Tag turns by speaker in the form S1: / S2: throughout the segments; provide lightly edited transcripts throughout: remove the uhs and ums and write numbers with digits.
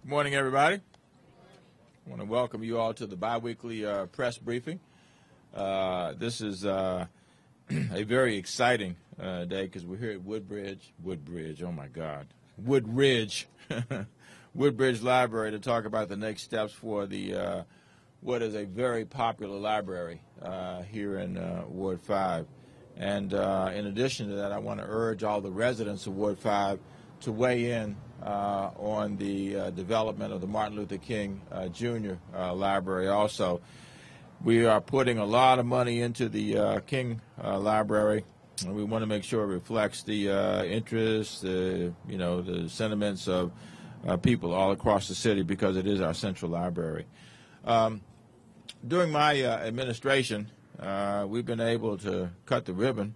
S1: Good morning, everybody. I want to welcome you all to the biweekly press briefing. This is a very exciting day because we're here at Woodridge, oh my God, Woodridge, Woodridge Library to talk about the next steps for the what is a very popular library here in Ward 5. And in addition to that, I want to urge all the residents of Ward 5 to weigh in on the development of the Martin Luther King Jr. Library also. We are putting a lot of money into the King Library, and we want to make sure it reflects the interests, the sentiments of people all across the city because it is our central library. During my administration, we've been able to cut the ribbon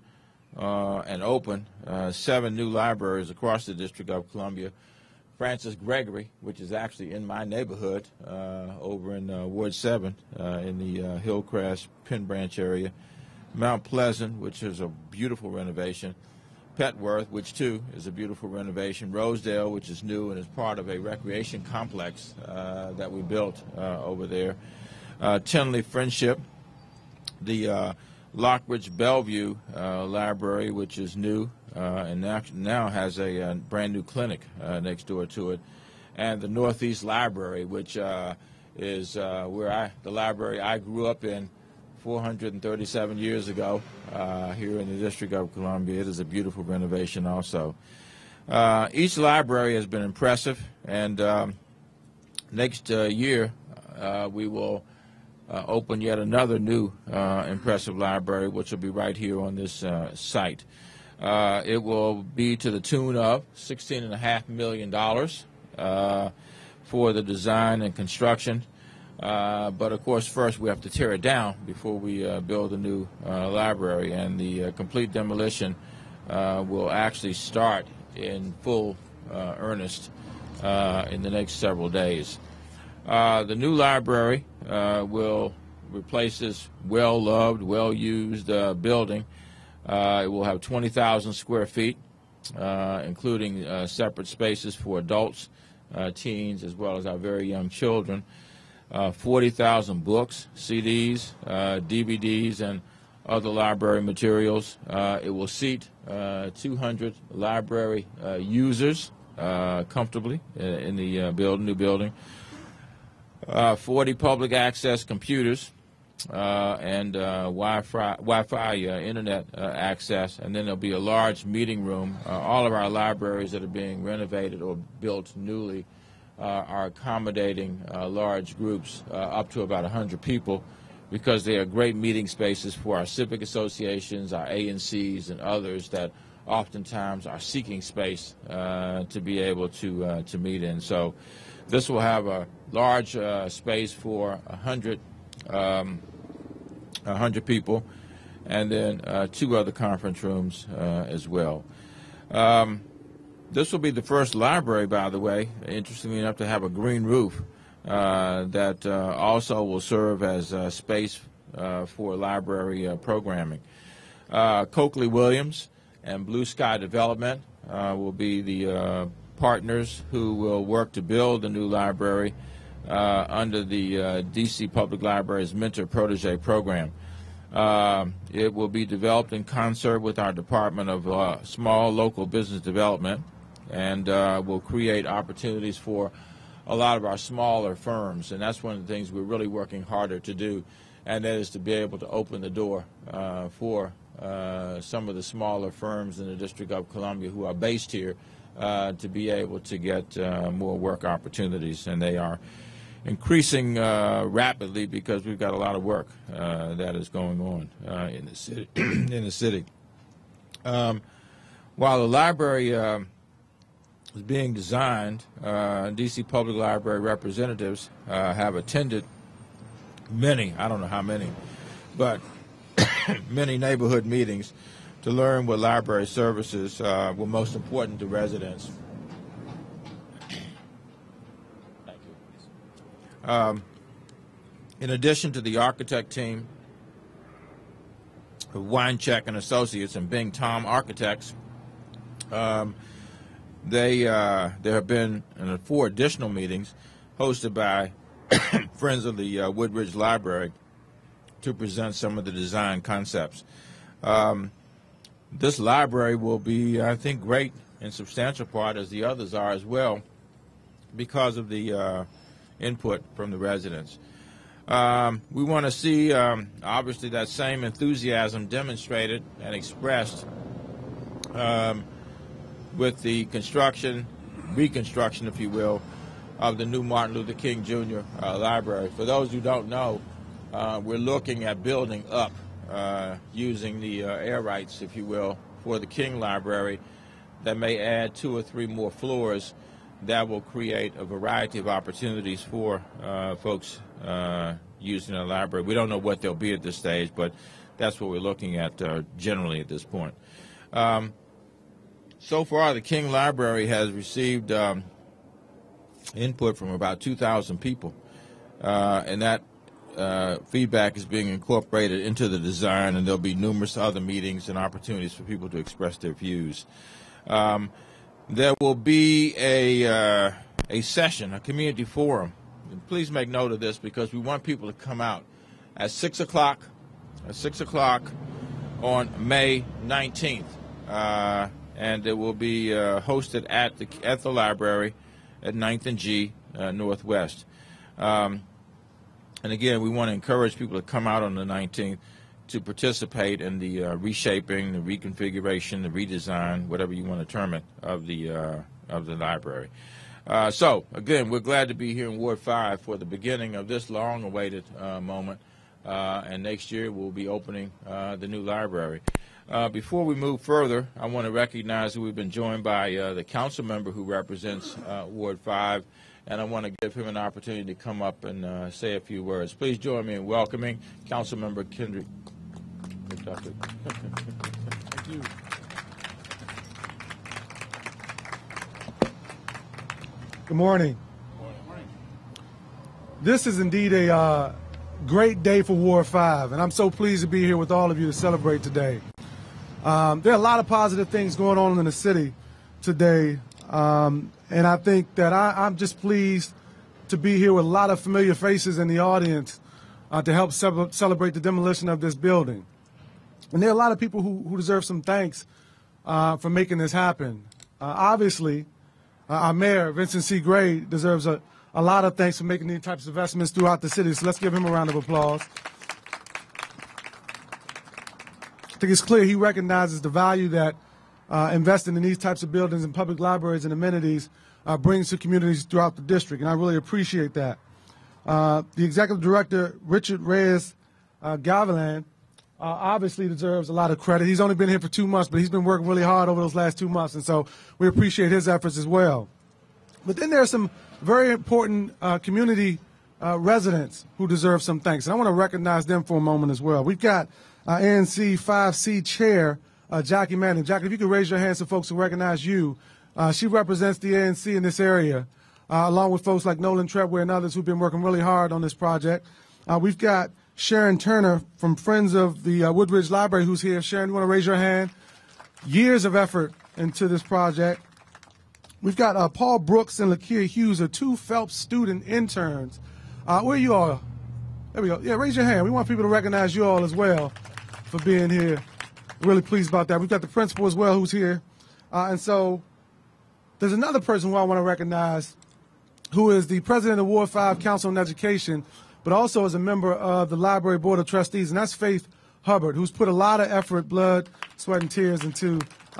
S1: and open 7 new libraries across the District of Columbia. Francis Gregory, which is actually in my neighborhood over in Ward 7 in the Hillcrest, Penn Branch area. Mount Pleasant, which is a beautiful renovation. Petworth, which too is a beautiful renovation. Rosedale, which is new and is part of a recreation complex that we built over there. Tinley Friendship, the Lockridge Bellevue Library, which is new and now has a brand new clinic next door to it, and the Northeast Library, which is the library I grew up in 437 years ago here in the District of Columbia. It is a beautiful renovation also. Each library has been impressive, and next year we will open yet another new impressive library, which will be right here on this site. It will be to the tune of $16.5 million for the design and construction. But, of course, first we have to tear it down before we build a new library. And the complete demolition will actually start in full earnest in the next several days. The new library will replace this well-loved, well-used building. It will have 20,000 square feet, including separate spaces for adults, teens, as well as our very young children. 40,000 books, CDs, DVDs, and other library materials. It will seat 200 library users comfortably in the new building. 40 public access computers and Wi-Fi internet access, and then there'll be a large meeting room. All of our libraries that are being renovated or built newly are accommodating large groups up to about 100 people because they are great meeting spaces for our civic associations, our ANCs, and others that oftentimes are seeking space to be able to meet in. So this will have a large space for 100 people, and then 2 other conference rooms as well. This will be the first library, by the way, interestingly enough, to have a green roof that also will serve as space for library programming. Coakley Williams and Blue Sky Development will be the partners who will work to build the new library under the DC Public Library's Mentor Protege program. It will be developed in concert with our Department of Small Local Business Development, and will create opportunities for a lot of our smaller firms. And that's one of the things we're really working harder to do, and that is to be able to open the door for some of the smaller firms in the District of Columbia who are based here to be able to get more work opportunities. And they are increasing rapidly because we've got a lot of work that is going on in the city. in the city. While the library is being designed, DC Public Library representatives have attended many, I don't know how many, but many neighborhood meetings to learn what library services were most important to residents. Thank you. In addition to the architect team of Winecheck and Associates and Bing Tom Architects, there have been 4 additional meetings hosted by friends of the Woodridge Library to present some of the design concepts. This library will be, I think, great in substantial part, as the others are as well, because of the input from the residents. We want to see, obviously, that same enthusiasm demonstrated and expressed with the reconstruction, if you will, of the new Martin Luther King Jr. Library. For those who don't know, we're looking at building up using the air rights, if you will, for the King Library that may add 2 or 3 more floors that will create a variety of opportunities for folks using the library. We don't know what they'll be at this stage, but that's what we're looking at generally at this point. So far, the King Library has received input from about 2,000 people, and that feedback is being incorporated into the design, and there'll be numerous other meetings and opportunities for people to express their views. There will be a session, a community forum. And please make note of this, because we want people to come out at 6 o'clock on May 19th. And it will be hosted at the library at 9th and G Northwest. And again, we want to encourage people to come out on the 19th to participate in the reshaping, the reconfiguration, the redesign, whatever you want to term it, of the library. So again, we're glad to be here in Ward 5 for the beginning of this long-awaited moment. And next year we'll be opening the new library. Before we move further, I want to recognize that we've been joined by the council member who represents Ward 5, and I want to give him an opportunity to come up and say a few words. Please join me in welcoming Council Member Kendrick. Thank you.
S2: Good morning. Good morning. This is indeed a great day for Ward 5, and I'm so pleased to be here with all of you to celebrate today. There are a lot of positive things going on in the city today, and I think that I'm just pleased to be here with a lot of familiar faces in the audience to help celebrate the demolition of this building. And there are a lot of people who deserve some thanks for making this happen. Obviously, our mayor, Vincent C. Gray, deserves a lot of thanks for making these types of investments throughout the city, so let's give him a round of applause. I think it's clear he recognizes the value that investing in these types of buildings and public libraries and amenities brings to communities throughout the district, and I really appreciate that. The Executive Director, Richard Reyes-Gavilan, obviously deserves a lot of credit. He's only been here for 2 months, but he's been working really hard over those last 2 months, and so we appreciate his efforts as well. But then there are some very important community residents who deserve some thanks, and I want to recognize them for a moment as well. We've got ANC 5C Chair, Jackie Manning. Jackie, if you could raise your hand so folks will recognize you. She represents the ANC in this area, along with folks like Nolan Treadway and others who've been working really hard on this project. We've got Sharon Turner from Friends of the Woodridge Library who's here. Sharon, you want to raise your hand? Years of effort into this project. We've got Paul Brooks and Lakia Hughes, are 2 Phelps student interns. Where are you all? There we go. Yeah, raise your hand. We want people to recognize you all as well for being here. Really pleased about that. We've got the principal as well who's here. And so there's another person who I want to recognize who is the president of Ward 5 Council on Education, but also is a member of the Library Board of Trustees, and that's Faith Hubbard, who's put a lot of effort, blood, sweat, and tears into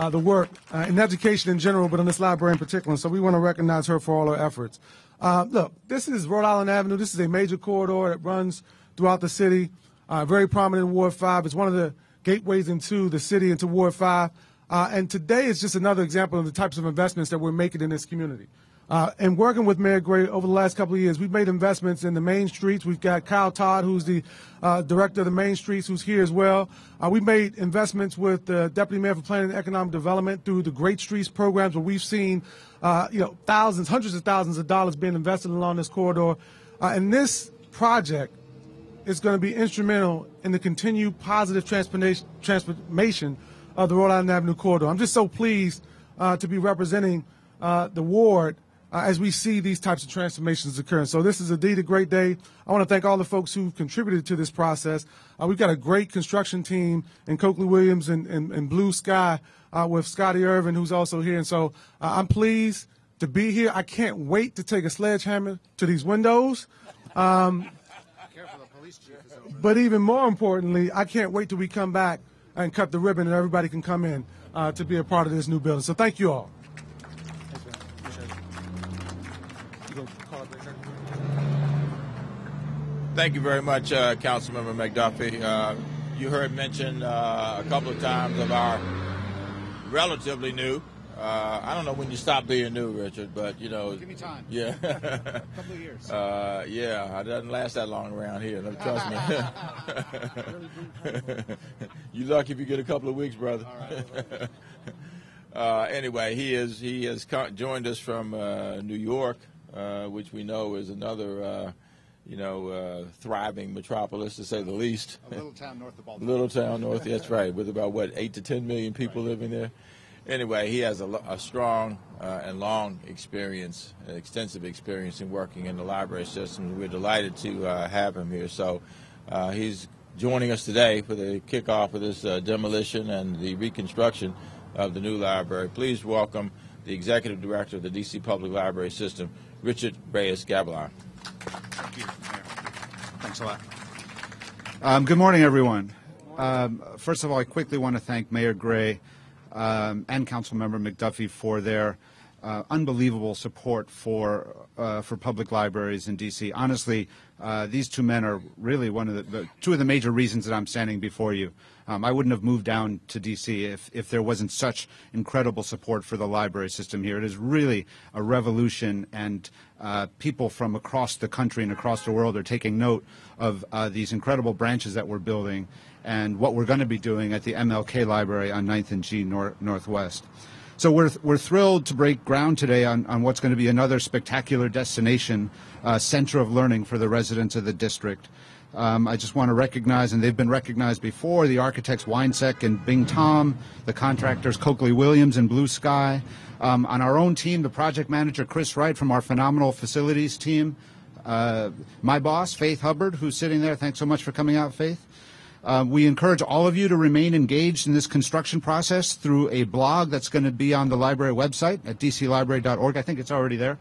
S2: the work in education in general, but in this library in particular. So we want to recognize her for all her efforts. Look, this is Rhode Island Avenue. This is a major corridor that runs throughout the city, very prominent in Ward 5. It's one of the gateways into the city, into Ward 5. And today is just another example of the types of investments that we're making in this community. And working with Mayor Gray over the last couple of years, we've made investments in the main streets. We've got Kyle Todd, who's the director of the main streets, who's here as well. We've made investments with the Deputy Mayor for Planning and Economic Development through the Great Streets programs, where we've seen thousands, hundreds of thousands of dollars being invested along this corridor. And this project is going to be instrumental in the continued positive transformation of the Rhode Island Avenue corridor. I'm just so pleased to be representing the ward as we see these types of transformations occur. So this is indeed a great day. I want to thank all the folks who contributed to this process. We've got a great construction team in Coakley Williams and Blue Sky with Scotty Irvin, who's also here. And so I'm pleased to be here. I can't wait to take a sledgehammer to these windows. But even more importantly, I can't wait till we come back and cut the ribbon and everybody can come in to be a part of this new building. So thank you all.
S1: Thank you very much, Councilmember McDuffie. You heard mention a couple of times of our relatively new. I don't know when you stop being new, Richard, but you know.
S3: Give me time.
S1: Yeah.
S3: A couple of years.
S1: Yeah, it doesn't last that long around here. Trust me. You lucky if you get a couple of weeks, brother.
S3: All right.
S1: Anyway, he has joined us from New York, which we know is another. Thriving metropolis, to say the least.
S3: A little town north of Baltimore.
S1: Little town north, that's right, with about, 8 to 10 million people living there. Anyway, he has a strong and long experience, extensive experience in working in the library system. We're delighted to have him here. So he's joining us today for the kickoff of this demolition and the reconstruction of the new library. Please welcome the Executive Director of the D.C. Public Library System, Richard Reyes-Gavilan.
S3: Thank you, Mayor. Thanks a lot. Good morning, everyone. First of all, I quickly want to thank Mayor Gray and Councilmember McDuffie for their unbelievable support for public libraries in D.C. Honestly, these two men are really two of the major reasons that I'm standing before you. I wouldn't have moved down to D.C. if there wasn't such incredible support for the library system here. It is really a revolution, and people from across the country and across the world are taking note of these incredible branches that we're building and what we're going to be doing at the MLK Library on 9th and G Northwest. So we're thrilled to break ground today on what's going to be another spectacular destination, center of learning for the residents of the district. I just want to recognize, and they've been recognized before, the architects Winesek and Bing Tom, the contractors Coakley Williams and Blue Sky. On our own team, the project manager Chris Wright from our phenomenal facilities team. My boss, Faith Hubbard, who's sitting there. Thanks so much for coming out, Faith. We encourage all of you to remain engaged in this construction process through a blog that's going to be on the library website at dclibrary.org. I think it's already there.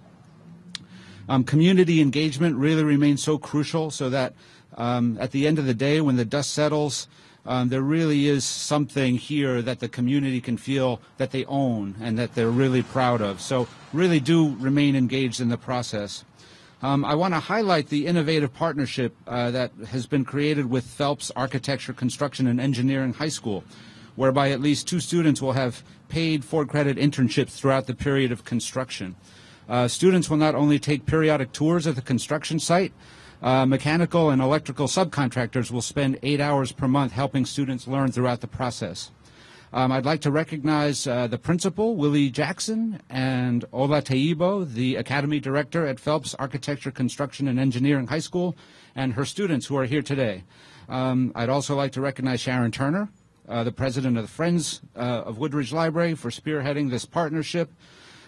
S3: Community engagement really remains so crucial so that at the end of the day, when the dust settles, there really is something here that the community can feel that they own and that they're really proud of. So really do remain engaged in the process. I want to highlight the innovative partnership that has been created with Phelps Architecture, Construction, and Engineering High School, whereby at least 2 students will have paid 4-credit internships throughout the period of construction. Students will not only take periodic tours of the construction site, mechanical and electrical subcontractors will spend 8 hours per month helping students learn throughout the process. I'd like to recognize the principal, Willie Jackson, and Ola Taibo, the Academy Director at Phelps Architecture, Construction, and Engineering High School, and her students who are here today. I'd also like to recognize Sharon Turner, the President of the Friends of Woodridge Library, for spearheading this partnership.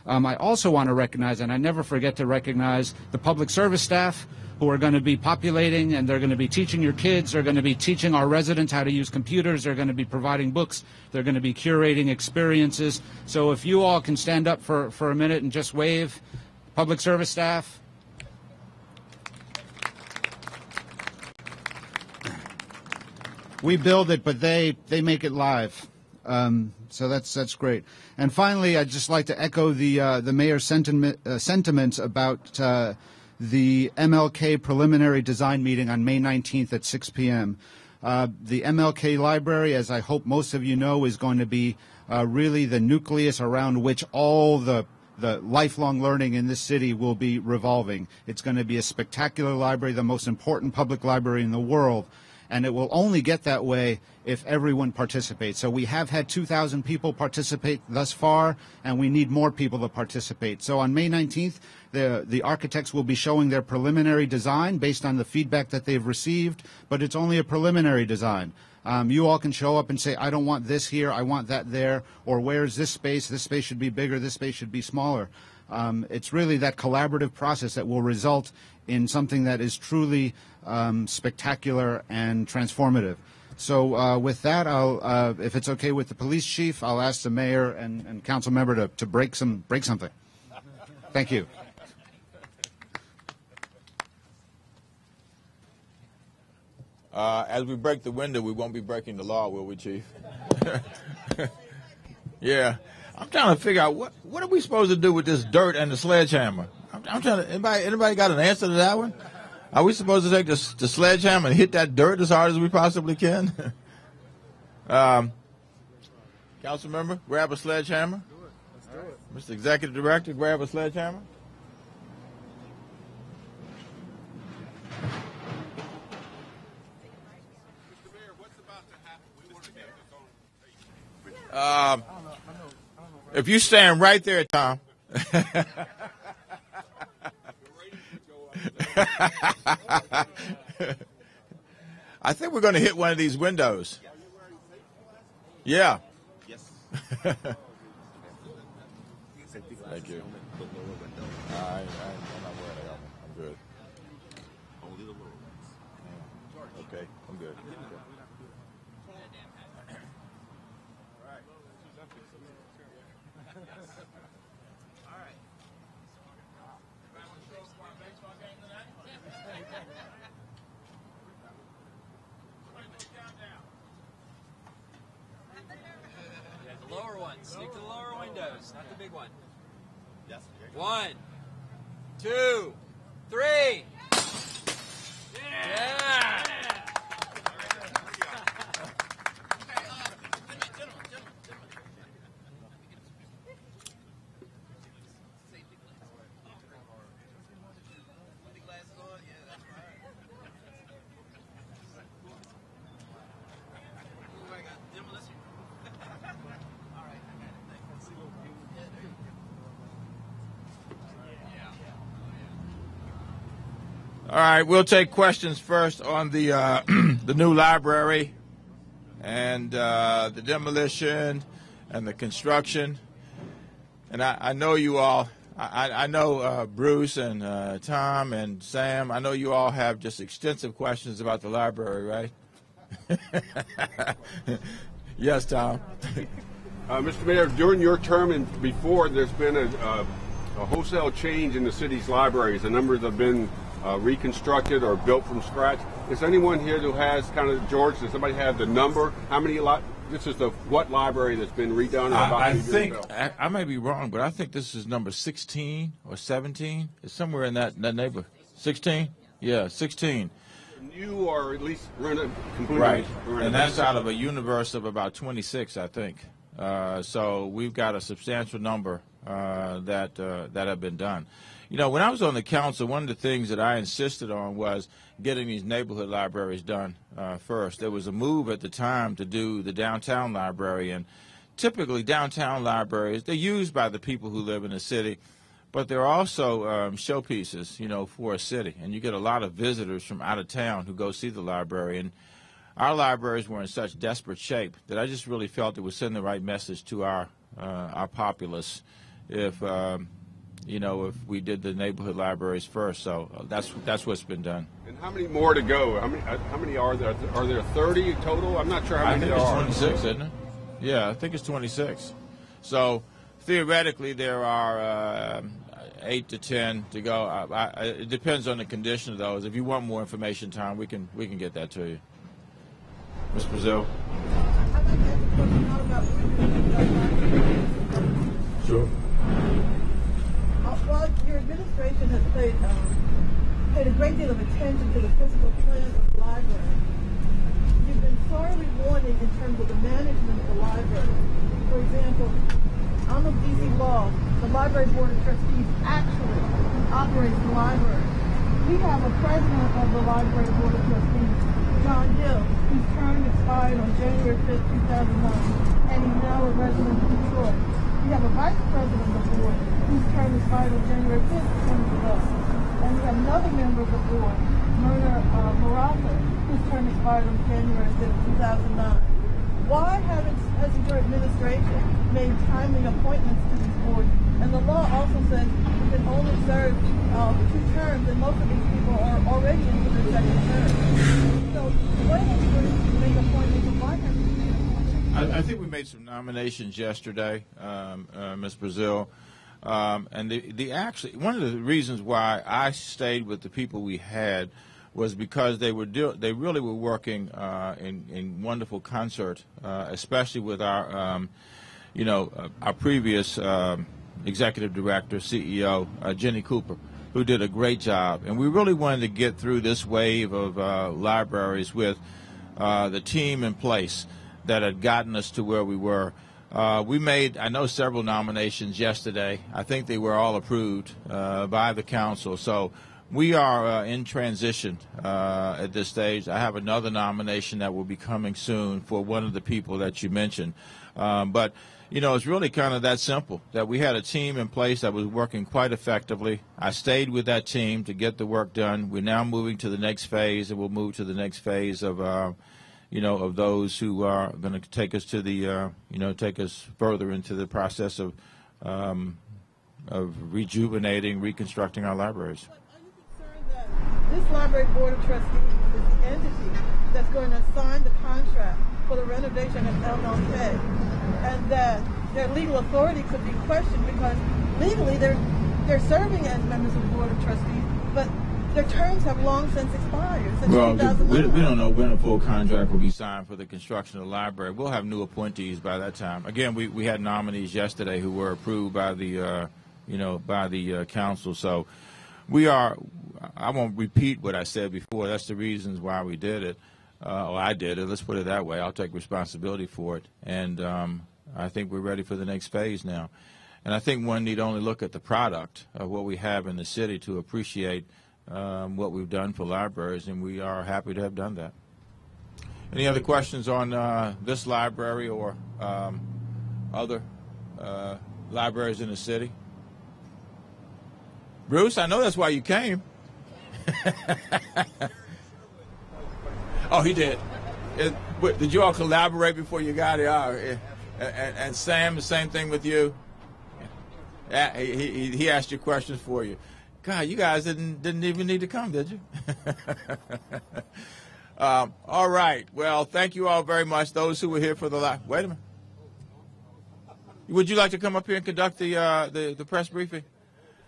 S3: I also want to recognize, and I never forget to recognize, the public service staff who are going to be populating, and they're going to be teaching your kids, they're going to be teaching our residents how to use computers, they're going to be providing books, they're going to be curating experiences. So if you all can stand up for a minute and just wave, public service staff. We build it, but they make it live. So that's great. And finally, I'd just like to echo the mayor's sentiments about the MLK preliminary design meeting on May 19th at 6 p.m. The MLK Library, as I hope most of you know, is going to be really the nucleus around which all the lifelong learning in this city will be revolving. It's going to be a spectacular library, the most important public library in the world, and it will only get that way if everyone participates. So we have had 2,000 people participate thus far, and we need more people to participate. So on May 19th, the architects will be showing their preliminary design based on the feedback that they've received, but it's only a preliminary design. You all can show up and say, I don't want this here, I want that there, or where's this space should be bigger, this space should be smaller. It's really that collaborative process that will result in something that is truly spectacular and transformative. So with that, if it's okay with the police chief, I'll ask the mayor and council member to break something. Thank you.
S1: As we break the window, we won't be breaking the law, will we, Chief? Yeah. I'm trying to figure out what are we supposed to do with this dirt and the sledgehammer? I'm trying to. Anybody got an answer to that one? Are we supposed to take the sledgehammer and hit that dirt as hard as we possibly can? Council member, grab a sledgehammer.
S2: Let's do it.
S1: Mr. Executive Director, grab a sledgehammer. If you stand right there, Tom. I think we're going to hit one of these windows. Yeah. Yes. Thank you. I'm not wearing a helmet. I'm good. Only the little ones. Okay, I'm good.
S4: Lower one. Stick to the lower windows, not the big one. Yes. 1, 2, 3. Yeah.
S1: All right, we'll take questions first on the the new library and the demolition and the construction. And I know you all, I know Bruce and Tom and Sam, I know you all have just extensive questions about the library, right? Yes, Tom.
S5: Mr. Mayor, during your term and before, there's been a wholesale change in the city's libraries. A number have been reconstructed or built from scratch. Is anyone here who has kind of, George, does somebody have the number? How many, this is what library that's been redone?
S1: I think, I may be wrong, but I think this is number 16 or 17. It's somewhere in that neighborhood. 16? Yeah, 16.
S5: You are at least completely
S1: right, and that's out of a universe of about 26, I think. So we've got a substantial number that have been done. You know, when I was on the council, one of the things that I insisted on was getting these neighborhood libraries done first. There was a move at the time to do the downtown library, and typically downtown libraries, they're used by the people who live in the city, but they're also showpieces, you know, for a city. And you get a lot of visitors from out of town who go see the library. And our libraries were in such desperate shape that I just really felt it would send the right message to our populace if you know, if we did the neighborhood libraries first. So that's what's been done.
S5: And how many more to go? How many are there? Are there 30 total? I'm not sure how many there are.
S1: I think it's 26, isn't it? Yeah, I think it's 26. So theoretically, there are 8 to 10 to go. It depends on the condition of those. If you want more information, Tom, we can get that to you. Ms. Brazil. Sure.
S6: Well, your administration has paid a great deal of attention to the physical plan of the library. You've been sorely warning in terms of the management of the library. For example, on the DC law, the Library Board of Trustees actually operates the library. We have a president of the Library Board of Trustees, John Gill, whose term expired on January 5th, 2009, and he's now a resident of Detroit. We have a vice president of the board whose term expired on January 5th, 2011. And we have another member of the board, Myrna Morata, who whose term expired on January 6, 2009. Why hasn't your administration made timely appointments to these boards? And the law also says you can only serve 2 terms, and most of these people are already into their second term. So why don't you make appointments, and why haven't you made appointments?
S1: I think we made some nominations yesterday, Ms. Brazil. And actually, one of the reasons why I stayed with the people we had was because they really were working in wonderful concert, especially with our our previous executive director, CEO, Jenny Cooper, who did a great job. And we really wanted to get through this wave of libraries with the team in place that had gotten us to where we were. We made, I know, several nominations yesterday. I think they were all approved by the council. So we are in transition at this stage. I have another nomination that will be coming soon for one of the people that you mentioned. But, it's really kind of that simple, that we had a team in place that was working quite effectively. I stayed with that team to get the work done. We're now moving to the next phase, and we'll move to the next phase of of those who are going to take us to the, take us further into the process of rejuvenating, reconstructing our libraries.
S6: But are you concerned that this library board of trustees is the entity that's going to sign the contract for the renovation of LLK, and that their legal authority could be questioned because legally they're serving as members of the board of trustees, but their terms have long since expired. Since
S1: well,
S6: 2011.
S1: we don't know when a full contract will be signed for the construction of the library. We'll have new appointees by that time. Again, we had nominees yesterday who were approved by the council. So we are. I won't repeat what I said before. That's the reasons why we did it. Or I did it. Let's put it that way. I'll take responsibility for it. And I think we're ready for the next phase now. And I think one need only look at the product of what we have in the city to appreciate what we've done for libraries, and we are happy to have done that. Any other questions on this library or other libraries in the city? Bruce, I know that's why you came. Oh, he did. Did you all collaborate before you got here? And Sam, the same thing with you? Yeah, he asked you questions for you. God, you guys didn't even need to come, did you? All right. Well, thank you all very much. Those who were here for the live. Wait a minute. Would you like to come up here and conduct the press briefing?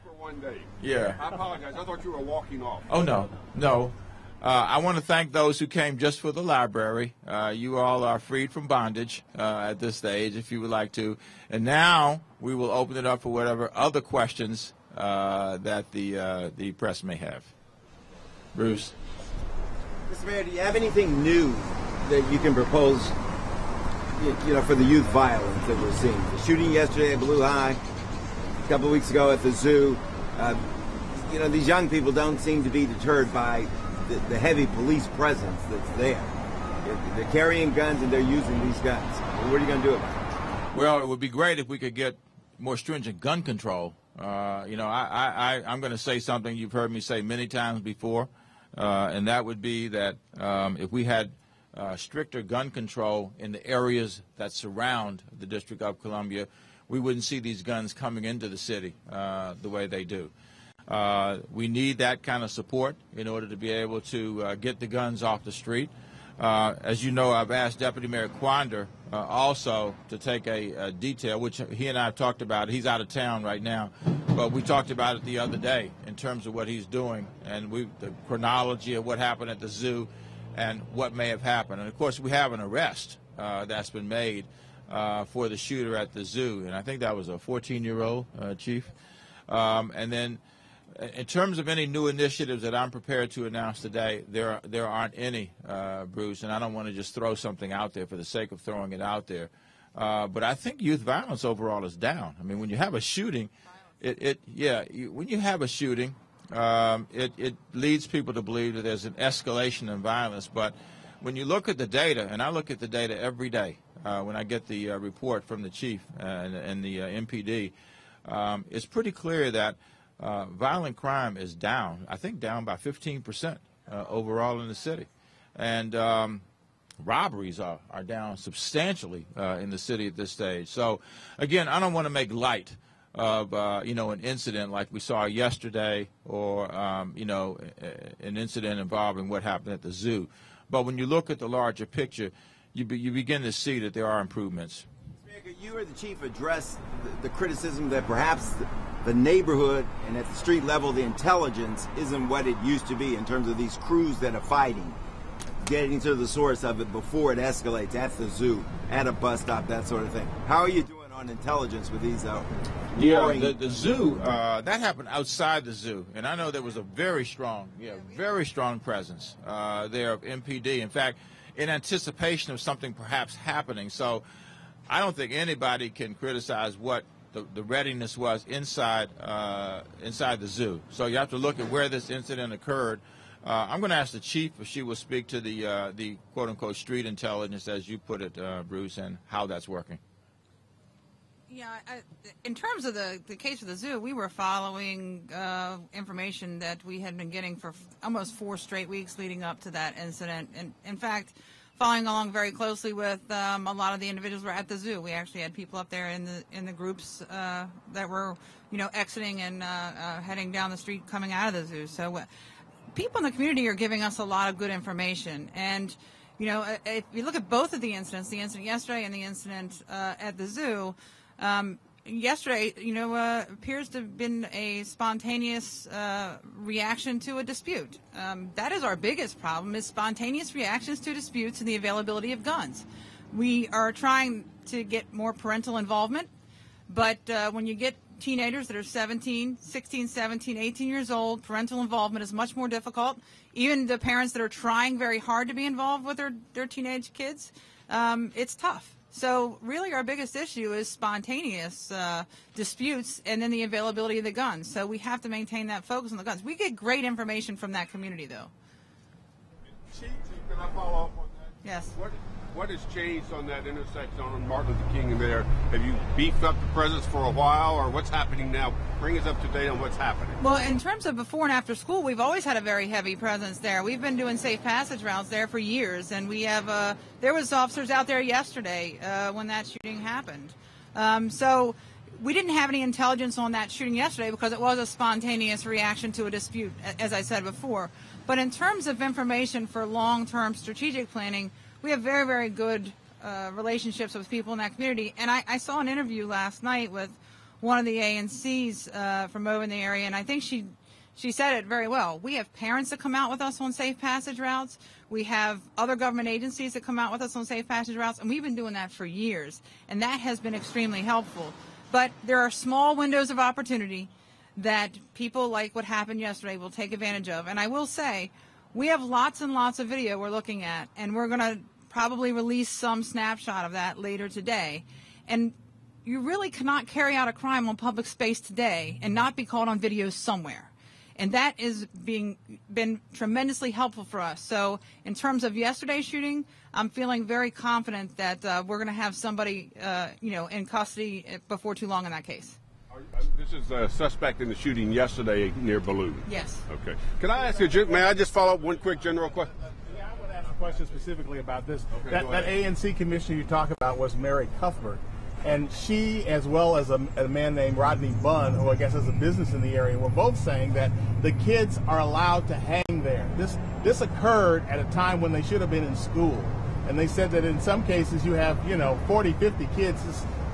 S5: For one day.
S1: Yeah.
S5: I apologize. I thought you were walking off.
S1: Oh, no. I want to thank those who came just for the library. You all are freed from bondage at this stage, if you would like to. And now we will open it up for whatever other questions that the press may have. Bruce.
S7: Mr. Mayor, do you have anything new that you can propose, for the youth violence that we're seeing? The shooting yesterday at Blue High, a couple of weeks ago at the zoo. These young people don't seem to be deterred by the heavy police presence that's there. They're carrying guns and they're using these guns. What are you going to do about it?
S1: Well, it would be great if we could get more stringent gun control. I'm going to say something you've heard me say many times before, and that would be that if we had stricter gun control in the areas that surround the District of Columbia, we wouldn't see these guns coming into the city the way they do. We need that kind of support in order to be able to get the guns off the street. As you know, I've asked Deputy Mayor Quander also to take a detail, which he and I have talked about. He's out of town right now, but we talked about it the other day in terms of what he's doing and the chronology of what happened at the zoo and what may have happened. And, of course, we have an arrest that's been made for the shooter at the zoo, and I think that was a 14-year-old, Chief. And then in terms of any new initiatives that I'm prepared to announce today, there aren't any, Bruce, and I don't want to just throw something out there for the sake of throwing it out there. But I think youth violence overall is down. I mean, when you have a shooting, when you have a shooting, it leads people to believe that there's an escalation in violence. But when you look at the data, and I look at the data every day when I get the report from the chief and the MPD, it's pretty clear that violent crime is down. I think down by 15% overall in the city. And robberies are down substantially in the city at this stage. So, again, I don't want to make light of an incident like we saw yesterday, or an incident involving what happened at the zoo. But when you look at the larger picture, you begin to see that there are improvements.
S7: You or the chief addressed the criticism that perhaps the neighborhood and at the street level the intelligence isn't what it used to be in terms of these crews that are fighting, getting to the source of it before it escalates at the zoo, at a bus stop, that sort of thing. How are you doing on intelligence with these
S1: the zoo, that happened outside the zoo, and I know there was a very strong presence there of MPD. In fact, in anticipation of something perhaps happening. So I don't think anybody can criticize what the readiness was inside the zoo. So you have to look at where this incident occurred. I'm going to ask the chief if she will speak to the quote-unquote street intelligence, as you put it, Bruce, and how that's working.
S8: Yeah, in terms of the case of the zoo, we were following information that we had been getting for almost 4 straight weeks leading up to that incident. And in fact, following along very closely with a lot of the individuals who were at the zoo. We actually had people up there in the groups that were, exiting and heading down the street coming out of the zoo. So people in the community are giving us a lot of good information. And, if you look at both of the incidents, the incident yesterday and the incident at the zoo, yesterday, appears to have been a spontaneous reaction to a dispute. That is our biggest problem, is spontaneous reactions to disputes and the availability of guns. We are trying to get more parental involvement, but when you get teenagers that are 16, 17, 18 years old, parental involvement is much more difficult. Even the parents that are trying very hard to be involved with their teenage kids, it's tough. So really our biggest issue is spontaneous disputes and then the availability of the guns. So we have to maintain that focus on the guns. We get great information from that community, though.
S5: Chief, can I follow up on that?
S8: Yes.
S5: What has changed on that intersection on Martin Luther King there? Have you beefed up the presence for a while, or what's happening now? Bring us up to date on what's happening.
S8: Well, in terms of before and after school, we've always had a very heavy presence there. We've been doing safe passage routes there for years, and we have there was officers out there yesterday when that shooting happened. So we didn't have any intelligence on that shooting yesterday because it was a spontaneous reaction to a dispute, as I said before. But in terms of information for long-term strategic planning, we have very, very good relationships with people in that community. And I saw an interview last night with one of the ANCs from over in the area, and I think she said it very well. We have parents that come out with us on safe passage routes. We have other government agencies that come out with us on safe passage routes, and we've been doing that for years. And that has been extremely helpful. But there are small windows of opportunity that people like what happened yesterday will take advantage of. And I will say, we have lots and lots of video we're looking at, and we're going to probably release some snapshot of that later today. And you really cannot carry out a crime on public space today and not be caught on video somewhere. And that is been tremendously helpful for us. So in terms of yesterday's shooting, I'm feeling very confident that we're going to have somebody, in custody before too long in that case.
S5: This is a suspect in the shooting yesterday near Balloon.
S8: Yes.
S5: Okay. Can I ask you, may I just follow up one quick general question?
S9: Yeah, I would ask a question specifically about this.
S5: Okay,
S9: that ANC commissioner you talk about was Mary Cuthbert. And she, as well as a man named Rodney Bunn, who I guess has a business in the area, were both saying that the kids are allowed to hang there. This occurred at a time when they should have been in school. And they said that in some cases you have, 40, 50 kids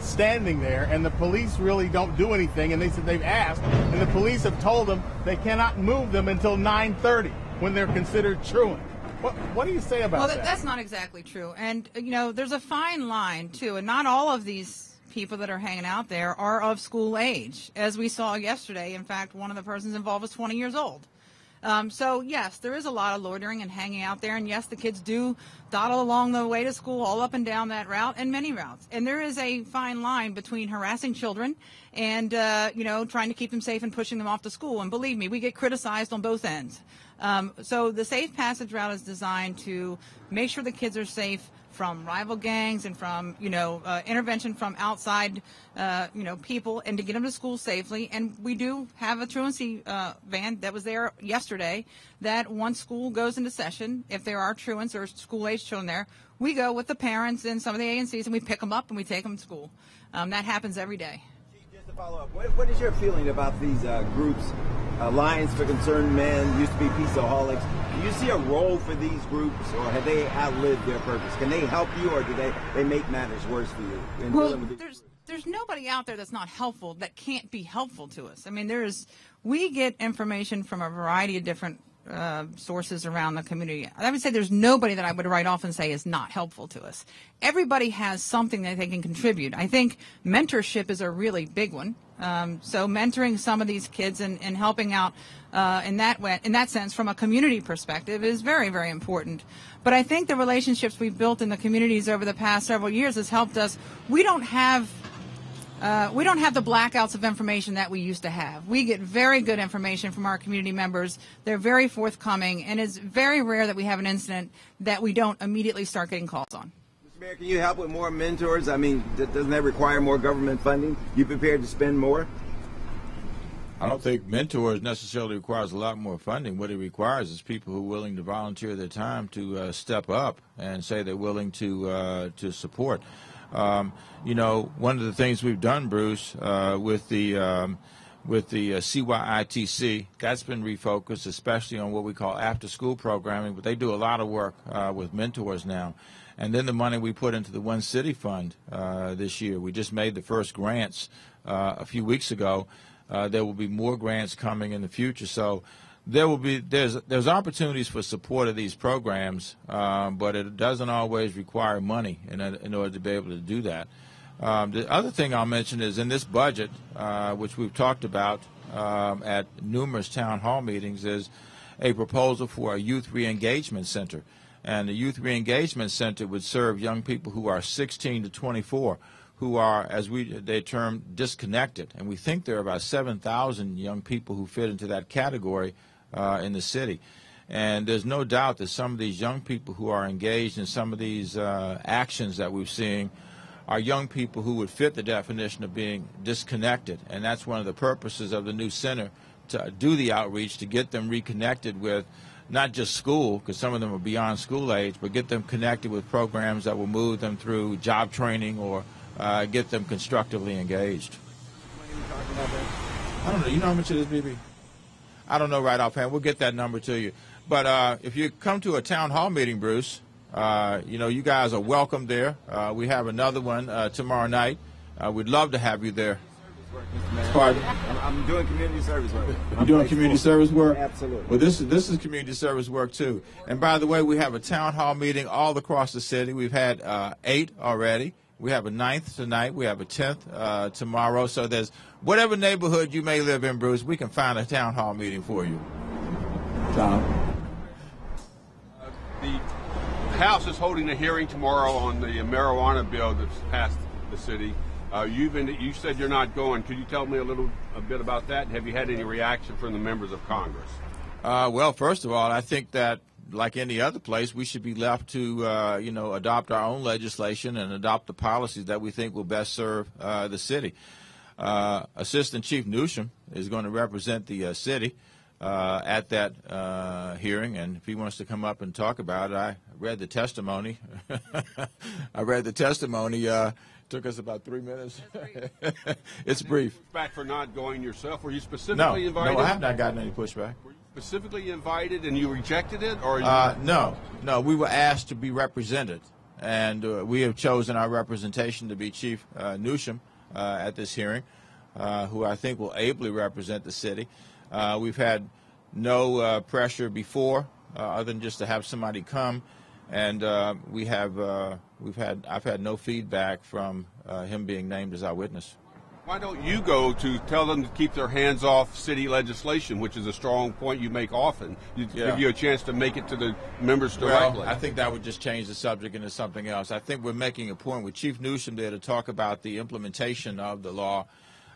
S9: standing there, and the police really don't do anything. And they said they've asked, and the police have told them they cannot move them until 9:30 when they're considered truant. What do you say about that?
S8: Well, that's not exactly true. And, there's a fine line, too. And not all of these people that are hanging out there are of school age. As we saw yesterday, in fact, one of the persons involved was 20 years old. So, yes, there is a lot of loitering and hanging out there. And, yes, the kids do dawdle along the way to school all up and down that route and many routes. And there is a fine line between harassing children and, trying to keep them safe and pushing them off to school. And believe me, we get criticized on both ends. So the safe passage route is designed to make sure the kids are safe from rival gangs and from, intervention from outside, people, and to get them to school safely. And we do have a truancy van that was there yesterday that once school goes into session, if there are truants or school-age children there, we go with the parents and some of the ANCs and we pick them up and we take them to school. That happens every day.
S7: Just to follow up, what is your feeling about these groups, Alliance for Concerned Men, used to be Peaceaholics? Do you see a role for these groups, or have they outlived their purpose? Can they help you, or do they make matters worse for you?
S8: Well, there's nobody out there that's not helpful, that can't be helpful to us. I mean, we get information from a variety of different sources around the community. I would say there's nobody that I would write off and say is not helpful to us. Everybody has something that they can contribute. I think mentorship is a really big one. So mentoring some of these kids and helping out in that sense from a community perspective is very, very important. But I think the relationships we've built in the communities over the past several years has helped us. We don't have the blackouts of information that we used to have. We get very good information from our community members. They're very forthcoming, and it's very rare that we have an incident that we don't immediately start getting calls on.
S7: Mr. Mayor, can you help with more mentors? I mean, doesn't that require more government funding? You prepared to spend more?
S1: I don't think mentors necessarily requires a lot more funding. What it requires is people who are willing to volunteer their time to step up and say they're willing to support. One of the things we've done, Bruce, with the CYITC, that's been refocused, especially on what we call after-school programming. But they do a lot of work with mentors now. And then the money we put into the One City Fund this year, we just made the first grants a few weeks ago. There will be more grants coming in the future. So there's opportunities for support of these programs, but it doesn't always require money in order to be able to do that. The other thing I'll mention is in this budget, which we've talked about at numerous town hall meetings, is a proposal for a youth re-engagement center. And the youth re-engagement center would serve young people who are 16 to 24, who are, as they term, disconnected. And we think there are about 7,000 young people who fit into that category in the city. And there's no doubt that some of these young people who are engaged in some of these actions that we're seeing are young people who would fit the definition of being disconnected. And that's one of the purposes of the new center, to do the outreach, to get them reconnected with not just school, because some of them are beyond school age, but get them connected with programs that will move them through job training or get them constructively engaged. I don't know. You know how much it is, BB? I don't know right offhand. We'll get that number to you. But if you come to a town hall meeting, Bruce, you guys are welcome there. We have another one tomorrow night. We'd love to have you there. Pardon?
S7: I'm doing community service work.
S1: You're doing community service work?
S7: Absolutely.
S1: Well, this is community service work, too. And by the way, we have a town hall meeting all across the city. We've had 8 already. We have a 9th tonight. We have a 10th tomorrow. So there's whatever neighborhood you may live in, Bruce, we can find a town hall meeting for you. Tom?
S5: The House is holding a hearing tomorrow on the marijuana bill that's passed the city. You said you're not going. Could you tell me a bit about that? Have you had any reaction from the members of Congress?
S1: Well, first of all, I think that, like any other place, we should be left to, adopt our own legislation and adopt the policies that we think will best serve the city. Assistant Chief Newsham is going to represent the city at that hearing, and if he wants to come up and talk about it, I read the testimony. Took us about 3 minutes. It's brief.
S5: Pushback for not going yourself? Were you specifically invited?
S1: No, I have not gotten any pushback.
S5: Were you specifically invited and you rejected it, or?
S1: No. We were asked to be represented, and we have chosen our representation to be Chief Newsham at this hearing, who I think will ably represent the city. We've had no pressure before, other than just to have somebody come. And I've had no feedback from him being named as our witness.
S5: Why don't you go to tell them to keep their hands off city legislation, which is a strong point you make often? Give you a chance to make it to the members directly.
S1: Well, I think that would just change the subject into something else. I think we're making a point with Chief Newsham there to talk about the implementation of the law.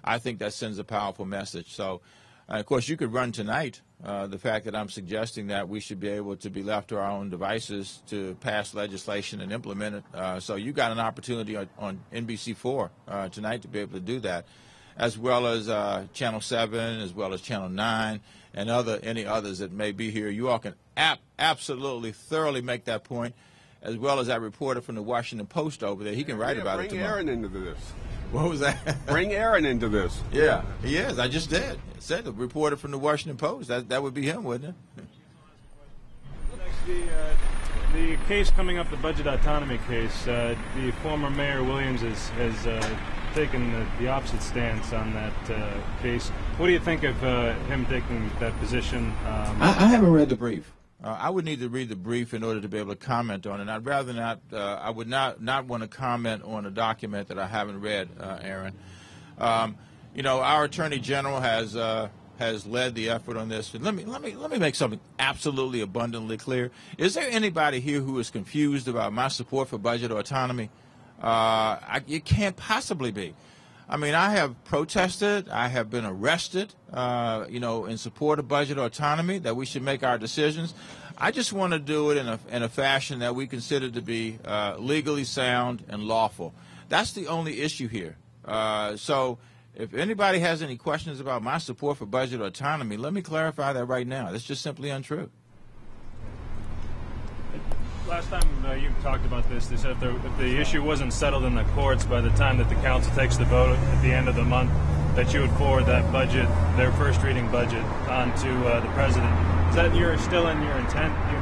S1: I think that sends a powerful message. So Of course, you could run tonight the fact that I'm suggesting that we should be able to be left to our own devices to pass legislation and implement it. So you got an opportunity on NBC4 tonight to be able to do that, as well as Channel 7, as well as Channel 9, and any others that may be here. You all can absolutely thoroughly make that point, as well as that reporter from the Washington Post over there. He can write about it tomorrow.
S5: Bring Aaron into this.
S1: What was that?
S5: Bring Aaron into this.
S1: Yeah, he is. I just did. I said the reporter from the Washington Post. That would be him, wouldn't it?
S10: The case coming up, the budget autonomy case, the former Mayor Williams has taken the opposite stance on that case. What do you think of him taking that position?
S1: I haven't read the brief. I would need to read the brief in order to be able to comment on it. I'd rather not. I would not want to comment on a document that I haven't read, Aaron. You know, our Attorney General has led the effort on this. Let me make something absolutely abundantly clear. Is there anybody here who is confused about my support for budget autonomy? It can't possibly be. I mean, I have protested. I have been arrested, you know, in support of budget autonomy, that we should make our decisions. I just want to do it in a fashion that we consider to be legally sound and lawful. That's the only issue here. So if anybody has any questions about my support for budget autonomy, let me clarify that right now. That's just simply untrue.
S10: Last time you talked about this, they said if the issue wasn't settled in the courts by the time that the council takes the vote at the end of the month, that you would forward that budget, their first reading budget, on to the president. Is that still in your intent? You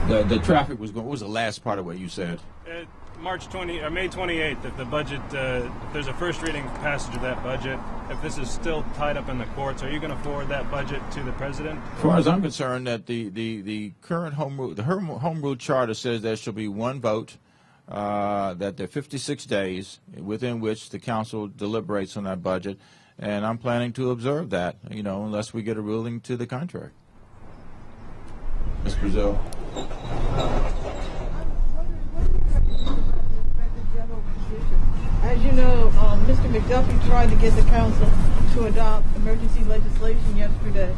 S10: know,
S1: the traffic was going. What was the last part of what you said?
S10: May 28th. If the budget, if there's a first reading passage of that budget, if this is still tied up in the courts, are you going to forward that budget to the president?
S1: As far as I'm concerned, that the current home rule charter says there shall be one vote, that there are 56 days within which the council deliberates on that budget, and I'm planning to observe that, you know, unless we get a ruling to the contrary. Ms. Brazil.
S6: As you know, Mr. McDuffie tried to get the council to adopt emergency legislation yesterday,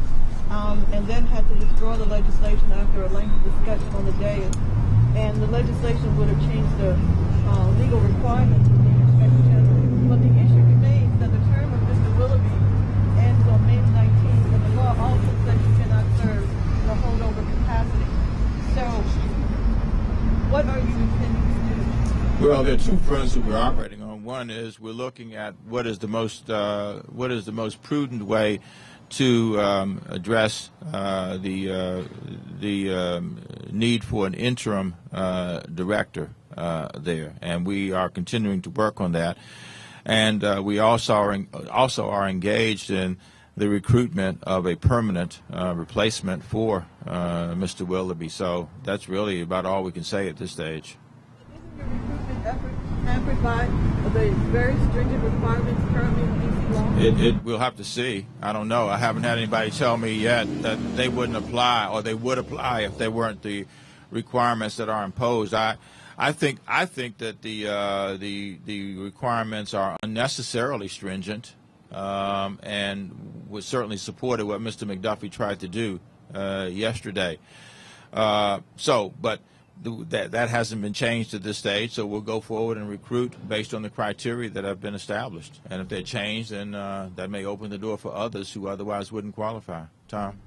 S6: and then had to withdraw the legislation after a lengthy discussion on the day. And the legislation would have changed the legal requirements of the Inspector General. But the issue remains that the term of Mr. Willoughby ends on May 19th, and the law also says you cannot serve in a holdover capacity. So, what are you intending to do?
S1: Well, there are two fronts that we're operating on. One is we're looking at what is the most prudent way to address the need for an interim director there, and we are continuing to work on that. And we also are engaged in the recruitment of a permanent replacement for Mr. Willoughby. So that's really about all we can say at this stage.
S6: Isn't your recruitment effort hampered by the very stringent requirements currently in DC law?
S1: We'll have to see. I don't know. I haven't had anybody tell me yet that they wouldn't apply, or they would apply if they weren't the requirements that are imposed. I think that the requirements are unnecessarily stringent, and was certainly supported what Mr. McDuffie tried to do yesterday. But that hasn't been changed at this stage, so we'll go forward and recruit based on the criteria that have been established. And if they're changed, then that may open the door for others who otherwise wouldn't qualify. Tom?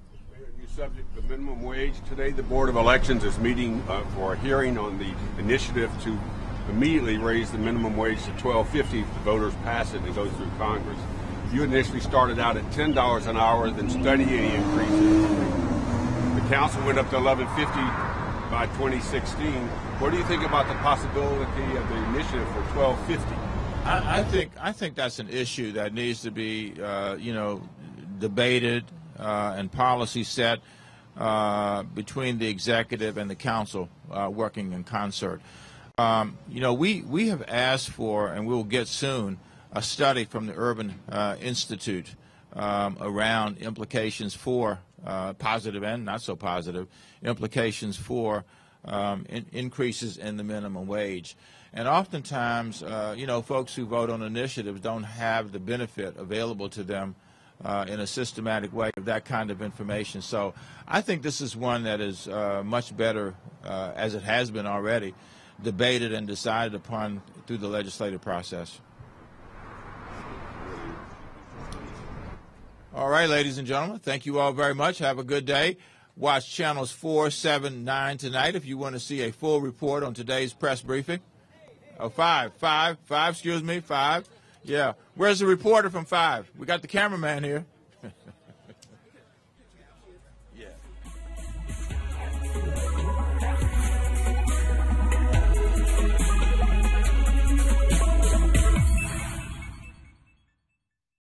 S5: New subject, the minimum wage. Today the Board of Elections is meeting for a hearing on the initiative to immediately raise the minimum wage to $12.50 if the voters pass it and it goes through Congress. You initially started out at $10 an hour, then studied any increases. The council went up to $11.50 by 2016. What do you think about the possibility of the initiative for $12.50?
S1: I think that's an issue that needs to be debated and policy set between the executive and the council working in concert. We have asked for, and we will get soon, a study from the Urban Institute around implications for positive and not so positive implications for increases in the minimum wage. And oftentimes, folks who vote on initiatives don't have the benefit available to them in a systematic way of that kind of information. So I think this is one that is much better, as it has been already, debated and decided upon through the legislative process. All right, ladies and gentlemen, thank you all very much. Have a good day. Watch channels 4, 7, 9 tonight if you want to see a full report on today's press briefing. Oh, 5, excuse me, 5. Yeah. Where's the reporter from 5? We got the cameraman here.